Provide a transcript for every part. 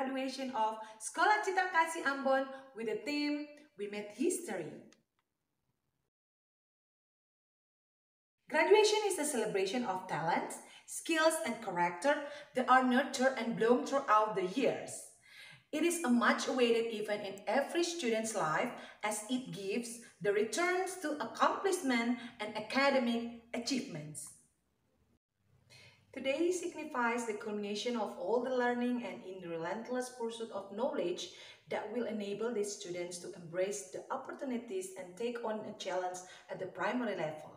graduation of Sekolah Citra Kasih Ambon with the theme We Made History. Graduation is a celebration of talents, skills, and character that are nurtured and bloom throughout the years. It is a much-awaited event in every student's life as it gives the returns to accomplishment and academic achievements. Today signifies the culmination of all the learning and in the relentless pursuit of knowledge that will enable these students to embrace the opportunities and take on a challenge at the primary level.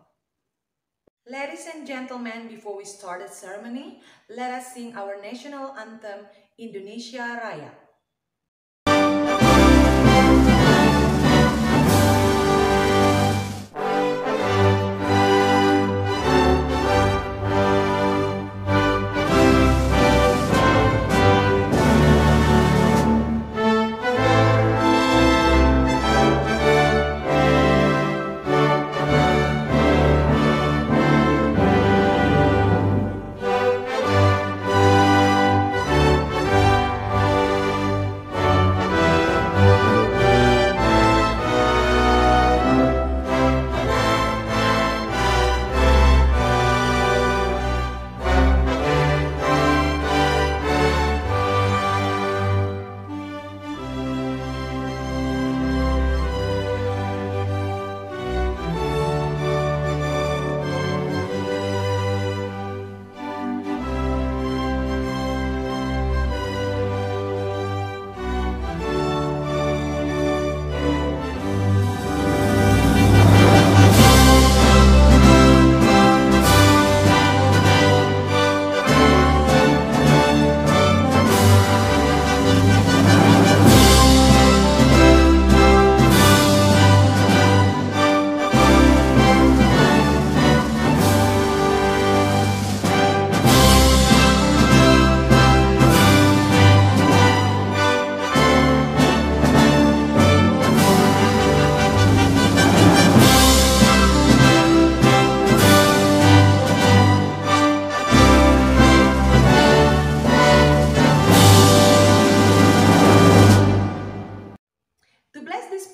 Ladies and gentlemen, before we start the ceremony, let us sing our national anthem, Indonesia Raya.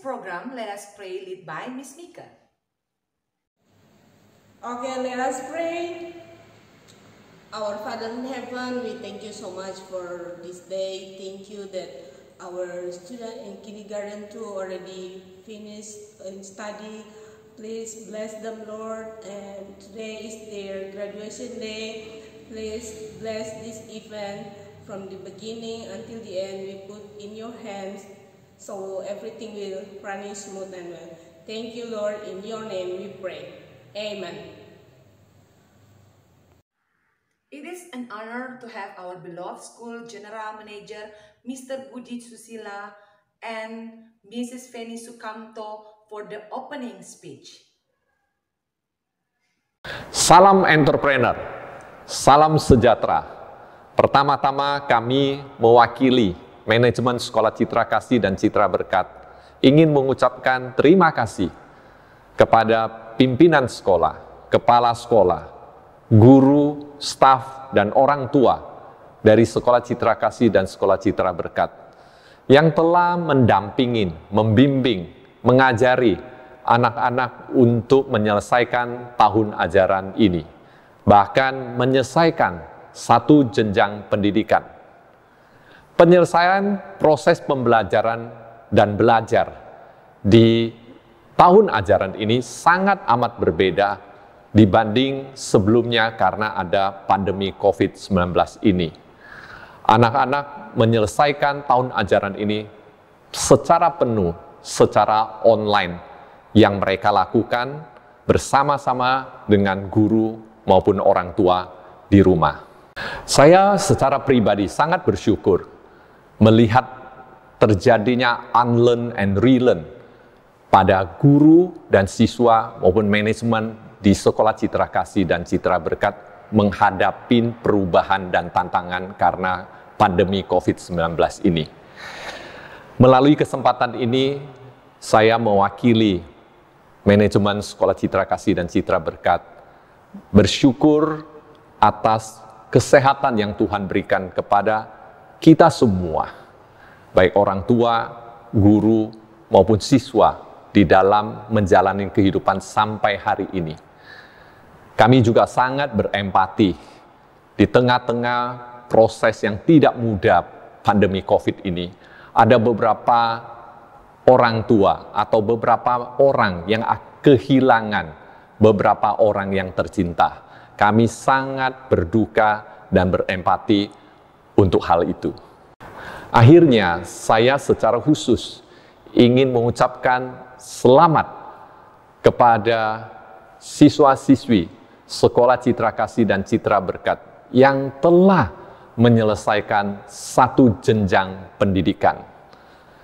Program, let us pray, led by Miss Mika. Okay, let us pray. Our Father in heaven, we thank you so much for this day. Thank you that our student in kindergarten 2 already finished in study. Please bless them, Lord. And today is their graduation day. Please bless this event from the beginning until the end. We put in your hands, so everything will run smooth and well. Thank you, Lord. In your name we pray. Amen. It is an honor to have our beloved school general manager, Mr. Budi Susila, and Mrs. Feni Sukamto for the opening speech. Salam entrepreneur, salam sejahtera. Pertama-tama kami mewakili Manajemen Sekolah Citra Kasih dan Citra Berkat ingin mengucapkan terima kasih kepada pimpinan sekolah, kepala sekolah, guru, staf, dan orang tua dari Sekolah Citra Kasih dan Sekolah Citra Berkat yang telah mendampingin, membimbing, mengajari anak-anak untuk menyelesaikan tahun ajaran ini, bahkan menyelesaikan satu jenjang pendidikan. Penyelesaian proses pembelajaran dan belajar di tahun ajaran ini sangat amat berbeda dibanding sebelumnya karena ada pandemi COVID-19 ini. Anak-anak menyelesaikan tahun ajaran ini secara penuh, secara online yang mereka lakukan bersama-sama dengan guru maupun orang tua di rumah. Saya secara pribadi sangat bersyukur melihat terjadinya unlearn and relearn pada guru dan siswa maupun manajemen di Sekolah Citra Kasih dan Citra Berkat menghadapi perubahan dan tantangan karena pandemi COVID-19 ini. Melalui kesempatan ini, saya mewakili manajemen Sekolah Citra Kasih dan Citra Berkat bersyukur atas kesehatan yang Tuhan berikan kepada kita semua. baik orang tua, guru, maupun siswa di dalam menjalani kehidupan sampai hari ini. Kami juga sangat berempati di tengah-tengah proses yang tidak mudah pandemi COVID ini. Ada beberapa orang tua atau beberapa orang yang kehilangan beberapa orang yang tercinta. Kami sangat berduka dan berempati untuk hal itu. Akhirnya, saya secara khusus ingin mengucapkan selamat kepada siswa-siswi Sekolah Citra Kasih dan Citra Berkat yang telah menyelesaikan satu jenjang pendidikan.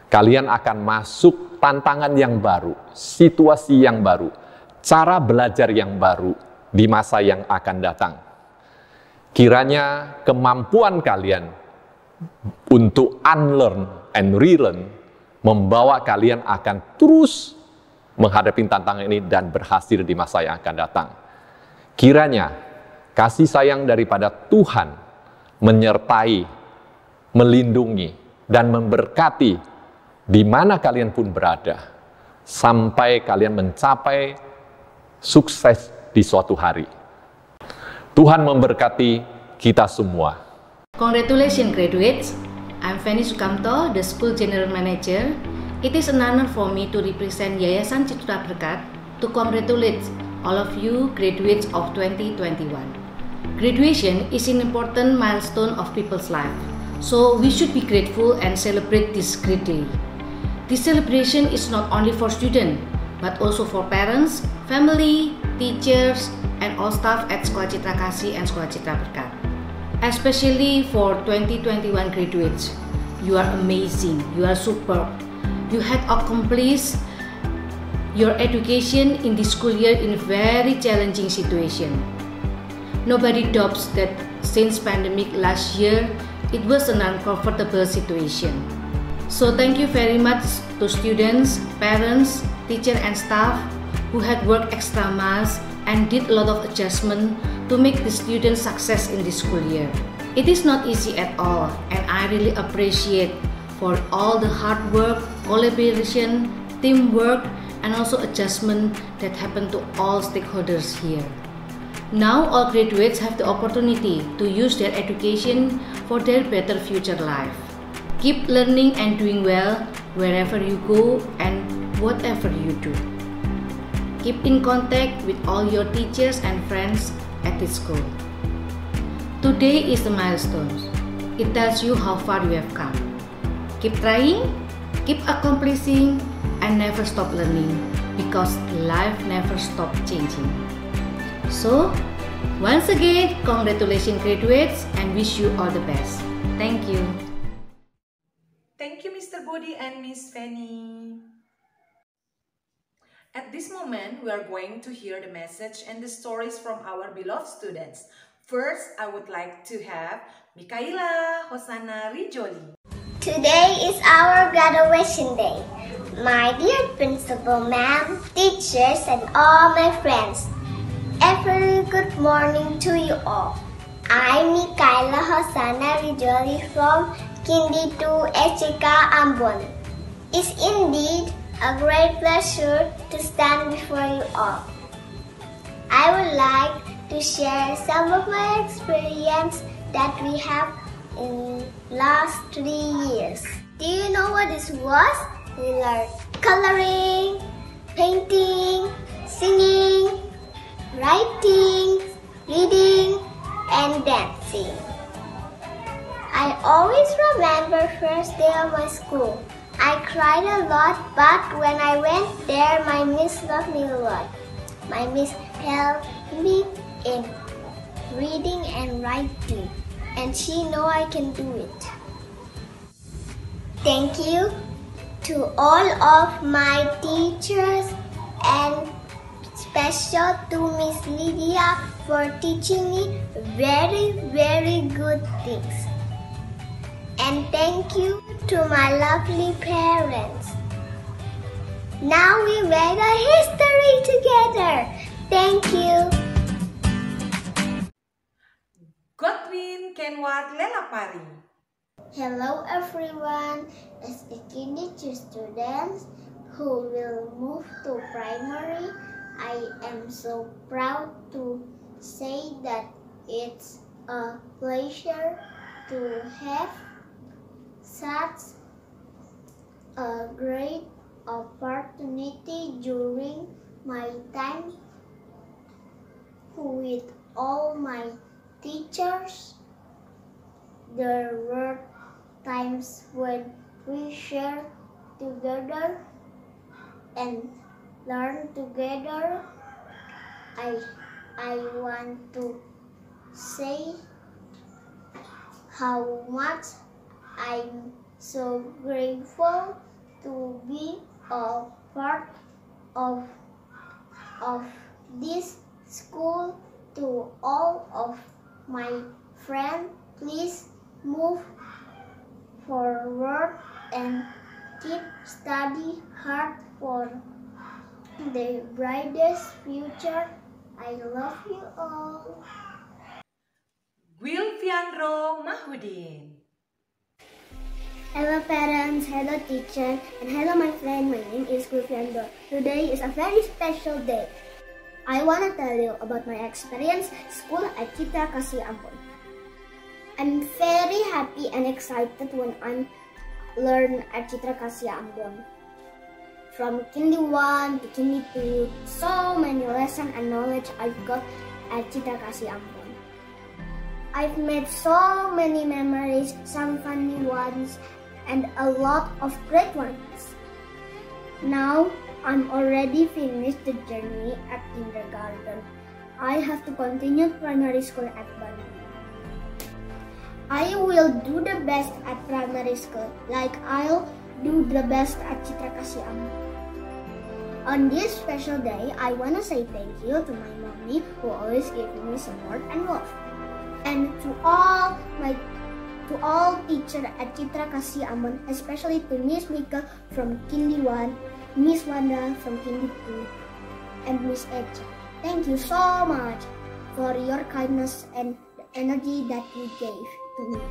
Kalian akan masuk tantangan yang baru, situasi yang baru, cara belajar yang baru di masa yang akan datang. Kiranya kemampuan kalian untuk unlearn and relearn membawa kalian akan terus menghadapi tantangan ini dan berhasil di masa yang akan datang. Kiranya kasih sayang daripada Tuhan menyertai, melindungi, dan memberkati di mana kalian pun berada, sampai kalian mencapai sukses di suatu hari. Tuhan memberkati kita semua. Congratulations graduates, I'm Fanny Sukamto, the School General Manager. It is an honor for me to represent Yayasan Citra Berkat to congratulate all of you graduates of 2021. Graduation is an important milestone of people's life, so we should be grateful and celebrate this great day. This celebration is not only for students, but also for parents, family, teachers, and all staff at Sekolah Citra Kasih and Sekolah Citra Berkat. Especially for 2021 graduates, you are amazing, you are superb. You had accomplished your education in this school year in a very challenging situation. Nobody doubts that since pandemic last year, it was an uncomfortable situation. So thank you very much to students, parents, teachers and staff who had worked extra miles and did a lot of adjustment to make the students success in this school year. It is not easy at all, and I really appreciate for all the hard work, collaboration, teamwork, and also adjustment that happened to all stakeholders here. Now all graduates have the opportunity to use their education for their better future life. Keep learning and doing well wherever you go and whatever you do. Keep in contact with all your teachers and friends at this school. Today is a milestone. It tells you how far you have come. Keep trying, keep accomplishing, and never stop learning, because life never stops changing. So, once again, congratulations graduates and wish you all the best. Thank you. Thank you, Mr. Bodi and Miss Fanny. At this moment, we are going to hear the message and the stories from our beloved students. First, I would like to have Mikaela Hosanna Rijoli. Today is our graduation day. My dear principal ma'am, teachers, and all my friends, a very good morning to you all. I'm Mikaela Hosanna Rijoli from Kindi 2 SCK Ambon. It's indeed a great pleasure to stand before you all. I would like to share some of my experience that we have in last 3 years. Do you know what this was? We learned coloring, painting, singing, writing, reading, and dancing. I always remember first day of my school. I cried a lot, but when I went there, my miss loved me a lot. My miss helped me in reading and writing, and she know I can do it. Thank you to all of my teachers, and special to Miss Lydia for teaching me very, very good things. And thank you to my lovely parents. Now we made a history together. Thank you. Godwin Kenward Lelapari. Hello everyone, as a Kindy2 student who will move to primary, I am so proud to say that it's a pleasure to have such a great opportunity during my time with all my teachers. There were times when we shared together and learned together. I want to say how much I'm so grateful to be a part of this school. To all of my friends, please move forward and keep study hard for the brightest future. I love you all. Gwilviandro Mahudin. Hello parents, hello teacher, and hello my friend. My name is Gwilviandro. Today is a very special day. I want to tell you about my experience school at Citra Kasih Ambon. I'm very happy and excited when I learn at Citra Kasih Ambon. From Kindy 1 to Kindy 2, so many lessons and knowledge I've got at Citra Kasih Ambon. I've made so many memories, some funny ones, and a lot of great ones. Now, I'm already finished the journey at kindergarten. I have to continue primary school at Bandung. I will do the best at primary school, like I'll do the best at Citra Kasih Ambon. On this special day, I want to say thank you to my mommy who always gave me support and love. And to all teachers at Citra Kasih Ambon, especially to Miss Mika from Kindy 1, Miss Wanda from Kindy 2, and Miss Echa. Thank you so much for your kindness and the energy that you gave to me.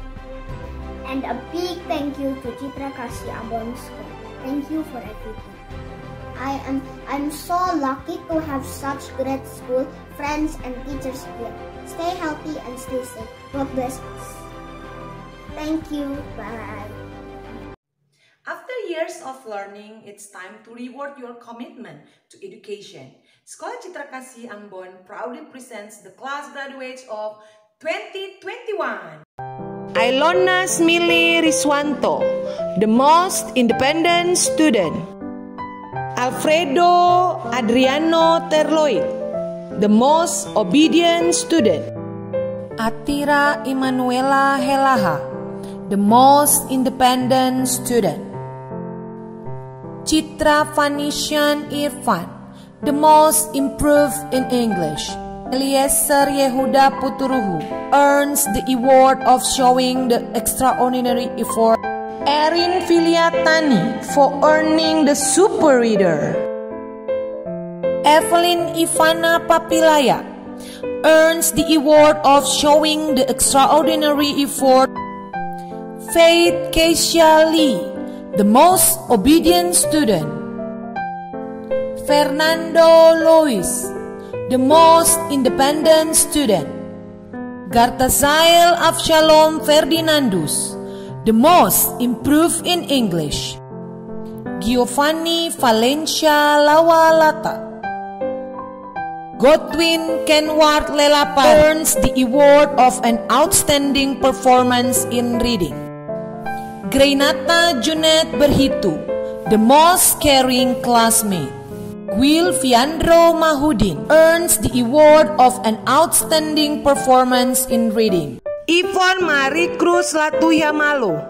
And a big thank you to Citra Kasih Ambon School. Thank you for everything. I'm so lucky to have such great school, friends, and teachers here. Stay healthy and stay safe. God bless us. Thank you. Bye. After years of learning, it's time to reward your commitment to education. Sekolah Citra Kasih Ambon proudly presents the class graduates of 2021. Ailona Smili Riswanto, the most independent student. Alfredo Adriano Terloid, the most obedient student. Atira Emanuela Helaha, the most independent student. Citra Vanishan Irfan, the most improved in English. Eliezer Yehuda Puturuhu earns the award of showing the extraordinary effort. Erin Filiatani for earning the super reader. Evelyn Ivana Papilaya earns the award of showing the extraordinary effort. Faith Keisha Lee, the most obedient student. Fernando Lois, the most independent student. Gartazael Avshalom Ferdinandus, the most improved in English. Giovanni Valencia Lawalata. Godwin Kenward Lelapa earns the award of an outstanding performance in reading. Grainata Junet Berhitu, the most caring classmate. Gwilviandro Mahudin earns the award of an outstanding performance in reading. Yvonne Marie Cruz Latuyamalo,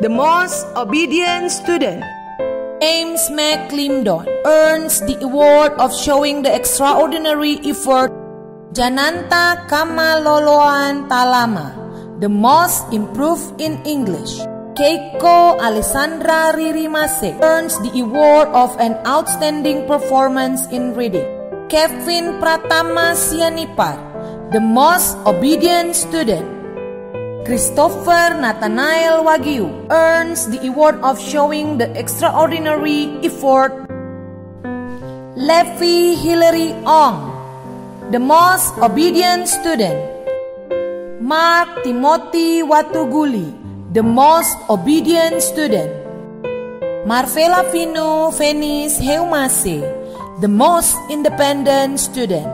the most obedient student. James McLimdon earns the award of showing the extraordinary effort. Jananta Kamaloloan Talama, the most improved in English. Keiko Alessandra Ririmase earns the award of an outstanding performance in reading. Kevin Pratama Sianipar, the most obedient student. Christopher Nathanael Wagyu earns the award of showing the extraordinary effort. Levi Hilary Ong, the most obedient student. Mark Timothy Watuguli, the most obedient student. Marvela Vino Venice Heumase, the most independent student.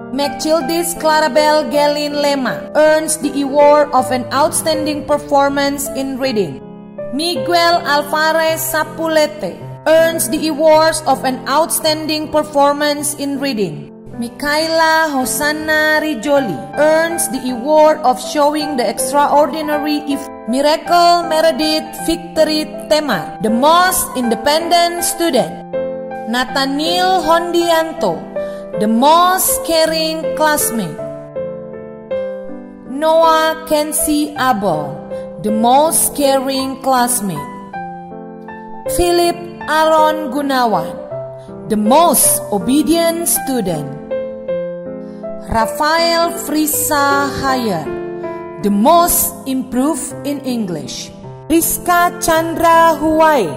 Mcchildis Clarabel Galin Lema earns the award of an outstanding performance in reading. Miguel Alvarez Sapulete earns the awards of an outstanding performance in reading. Mikaela Hosanna Rijoli earns the award of showing the extraordinary Miracle Meredith Victory Temar, the most independent student. Nathaniel Hondianto, the most caring classmate. Noah Kenzie Abel, the most caring classmate. Philip Aaron Gunawan, the most obedient student. Rafael Frisa Hayer, the most improved in English. Rizka Chandra Huwai,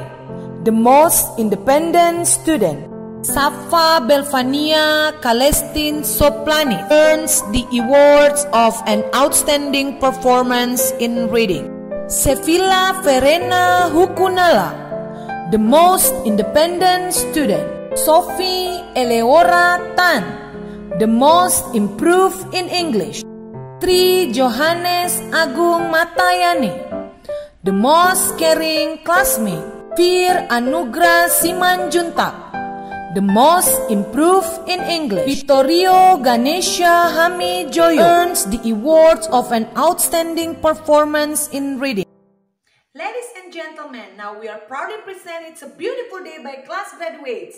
the most independent student. Safa Belvania Kalestin Soplani earns the awards of an outstanding performance in reading. Sevilla Verena Hukunala, the most independent student. Sophie Eleora Tan, the most improved in English. Tri Johannes Agung Matayani, the most caring classmate. Fir Anugrah Simanjuntak, the most improved in English. Vittorio Ganesha Hami Joyo earns the awards of an outstanding performance in reading. Ladies and gentlemen, now we are proudly present It's a Beautiful Day by class graduates.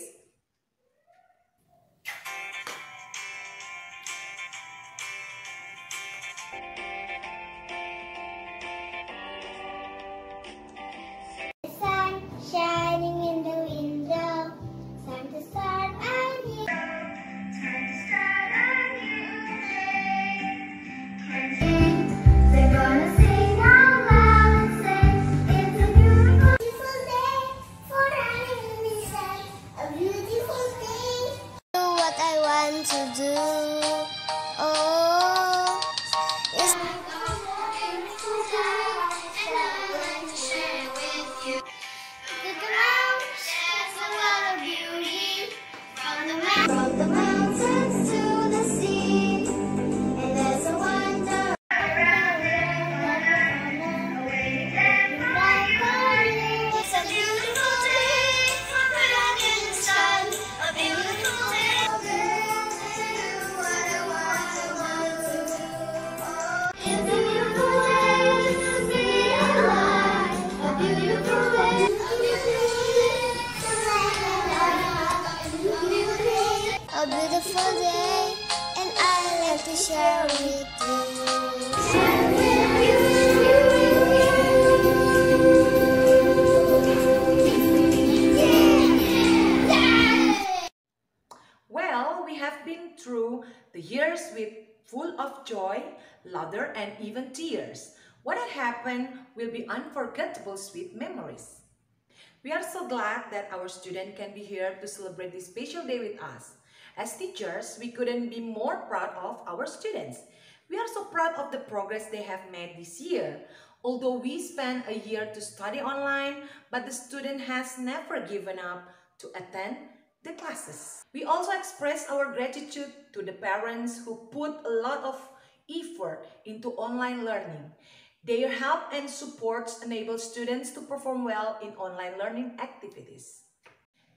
Sun shining in the window, time to start a new day. They're gonna sing out loud and say, it's a beautiful day for animals. A beautiful day. Do what I want to do. Oh, it's from the mountains to the sea, and there's a wonder around It's a beautiful day for dragon and sun, a beautiful day. What I want to do. It's a beautiful day to be alive, a beautiful day. A beautiful day, and I like to share with Well, we have been through the years with full of joy, laughter, and even tears. What had happened will be unforgettable sweet memories. We are so glad that our student can be here to celebrate this special day with us. As teachers, we couldn't be more proud of our students. We are so proud of the progress they have made this year. Although we spent a year to study online, but the student has never given up to attend the classes. We also express our gratitude to the parents who put a lot of effort into online learning. Their help and support enable students to perform well in online learning activities.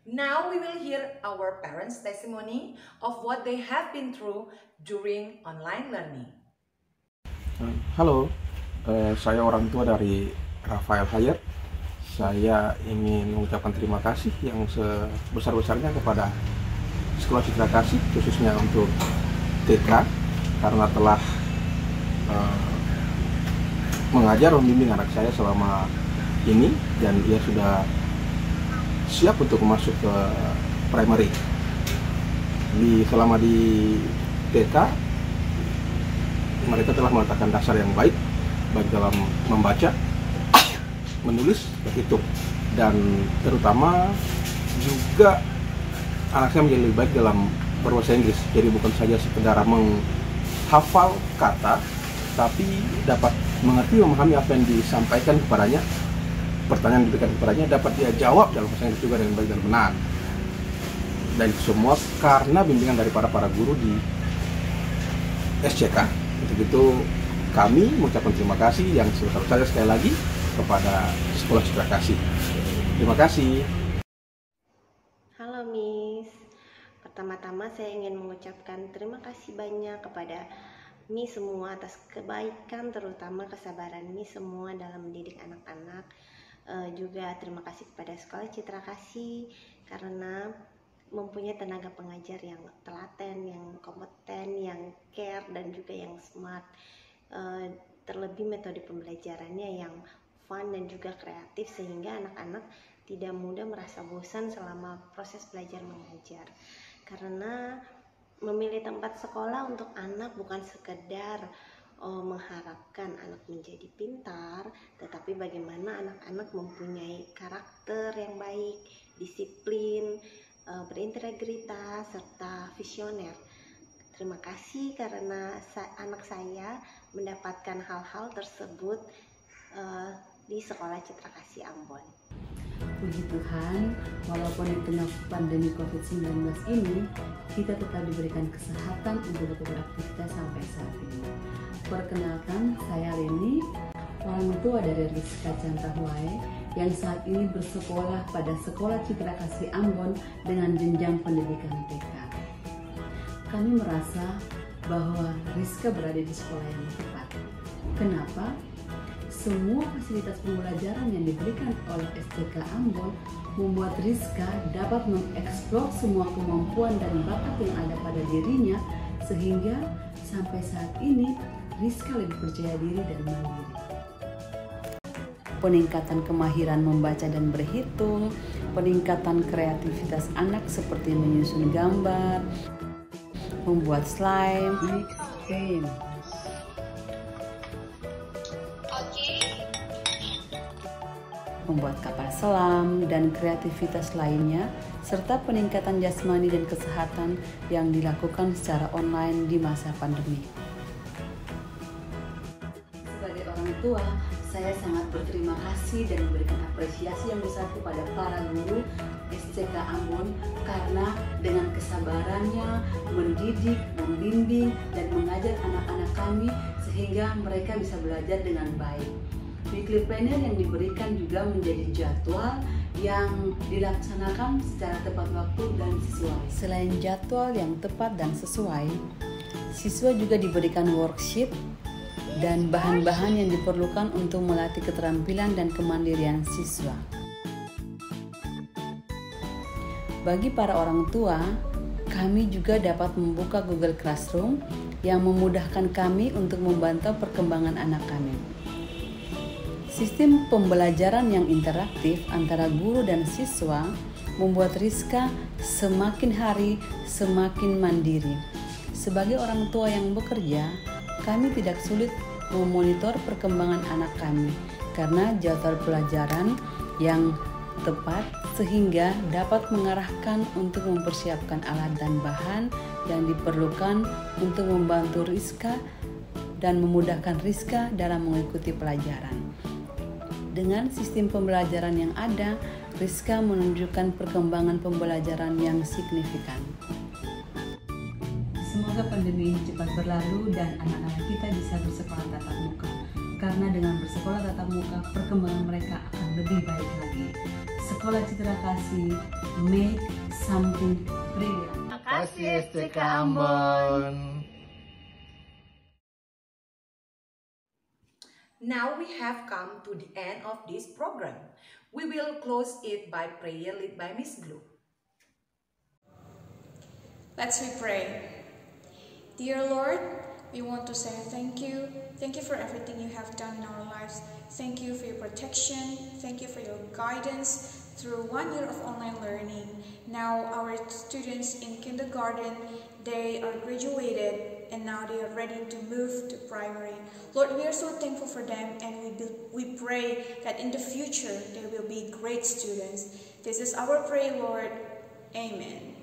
Now we will hear our parents' testimony of what they have been through during online learning. Halo, saya orang tua dari Rafael Hayer. Saya ingin mengucapkan terima kasih yang sebesar-besarnya kepada Sekolah Citra Kasih, khususnya untuk TK, karena telah mengajar membimbing anak saya selama ini, dan ia sudah siap untuk masuk ke primary. Selama di TK, mereka telah meletakkan dasar yang baik baik dalam membaca, menulis, berhitung, dan terutama juga anak saya menjadi lebih baik dalam berbahasa Inggris. Jadi bukan saja sekedar menghafal kata, tapi dapat mengerti, memahami apa yang disampaikan kepadanya, pertanyaan yang diberikan kepadanya dapat dia jawab dalam bahasa Inggris juga dengan baik dan benar. Dan semua karena bimbingan daripada para guru di SCK. Untuk itu kami mengucapkan terima kasih yang sebesar-besarnya sekali lagi kepada Sekolah Citra Kasih. Terima kasih. Halo Miss, pertama-tama saya ingin mengucapkan terima kasih banyak kepada Miss semua atas kebaikan, terutama kesabaran Miss semua dalam mendidik anak-anak. Juga terima kasih kepada Sekolah Citra Kasih karena mempunyai tenaga pengajar yang telaten, yang kompeten, yang care, dan juga yang smart. Terlebih metode pembelajarannya yang fun dan juga kreatif sehingga anak-anak tidak mudah merasa bosan selama proses belajar mengajar. Karena memilih tempat sekolah untuk anak bukan sekedar mengharapkan anak menjadi pintar, tetapi bagaimana anak-anak mempunyai karakter yang baik, disiplin, berintegritas, serta visioner. Terima kasih karena anak saya mendapatkan hal-hal tersebut di Sekolah Citra Kasih Ambon. Puji Tuhan, walaupun di tengah pandemi COVID-19 ini, kita tetap diberikan kesehatan untuk beraktivitas sampai saat ini. Perkenalkan, saya Leni, orang tua dari Rizka Cantahwae, yang saat ini bersekolah pada Sekolah Citra Kasih Ambon dengan jenjang pendidikan TK. Kami merasa bahwa Rizka berada di sekolah yang tepat. Kenapa? Semua fasilitas pembelajaran yang diberikan oleh SCK Ambon membuat Rizka dapat mengeksplor semua kemampuan dan bakat yang ada pada dirinya, sehingga sampai saat ini Rizka lebih percaya diri dan mandiri. Peningkatan kemahiran membaca dan berhitung, peningkatan kreativitas anak seperti menyusun gambar, membuat slime, mix paint, membuat kapal selam, dan kreativitas lainnya, serta peningkatan jasmani dan kesehatan yang dilakukan secara online di masa pandemi. Sebagai orang tua, saya sangat berterima kasih dan memberikan apresiasi yang besar kepada para guru SCK Ambon karena dengan kesabarannya mendidik, membimbing, dan mengajar anak-anak kami sehingga mereka bisa belajar dengan baik. Weekly planner yang diberikan juga menjadi jadwal yang dilaksanakan secara tepat waktu dan sesuai. Selain jadwal yang tepat dan sesuai, siswa juga diberikan worksheet dan bahan-bahan yang diperlukan untuk melatih keterampilan dan kemandirian siswa. Bagi para orang tua, kami juga dapat membuka Google Classroom yang memudahkan kami untuk memantau perkembangan anak kami. Sistem pembelajaran yang interaktif antara guru dan siswa membuat Rizka semakin hari semakin mandiri. Sebagai orang tua yang bekerja, kami tidak sulit memonitor perkembangan anak kami karena jadwal pelajaran yang tepat sehingga dapat mengarahkan untuk mempersiapkan alat dan bahan yang diperlukan untuk membantu Rizka dan memudahkan Rizka dalam mengikuti pelajaran. Dengan sistem pembelajaran yang ada, Rizka menunjukkan perkembangan pembelajaran yang signifikan. Semoga pandemi ini cepat berlalu dan anak-anak kita bisa bersekolah tatap muka. Karena dengan bersekolah tatap muka, perkembangan mereka akan lebih baik lagi. Sekolah Citra Kasih, make something brilliant. Terima kasih SCK Ambon. Now we have come to the end of this program. We will close it by prayer led by Miss Glu. Let's pray. Dear Lord, we want to say thank you. Thank you for everything you have done in our lives. Thank you for your protection. Thank you for your guidance through 1 year of online learning. Now our students in kindergarten, they are graduated and now they are ready to move to primary. Lord, we are so thankful for them, and we pray that in the future they will be great students. This is our prayer, Lord. Amen.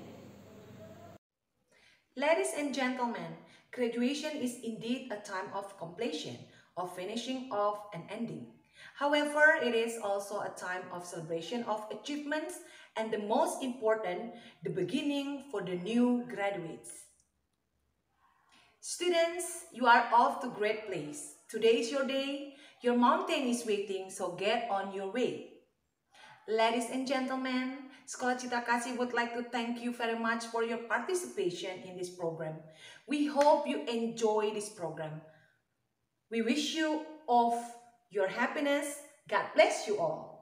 Ladies and gentlemen, graduation is indeed a time of completion, of finishing off and ending. However, it is also a time of celebration of achievements and the most important, the beginning for the new graduates. Students, you are off to a great place. Today is your day. Your mountain is waiting, so get on your way. Ladies and gentlemen, Sekolah Citra Kasih would like to thank you very much for your participation in this program. We hope you enjoy this program. We wish you of your happiness. God bless you all.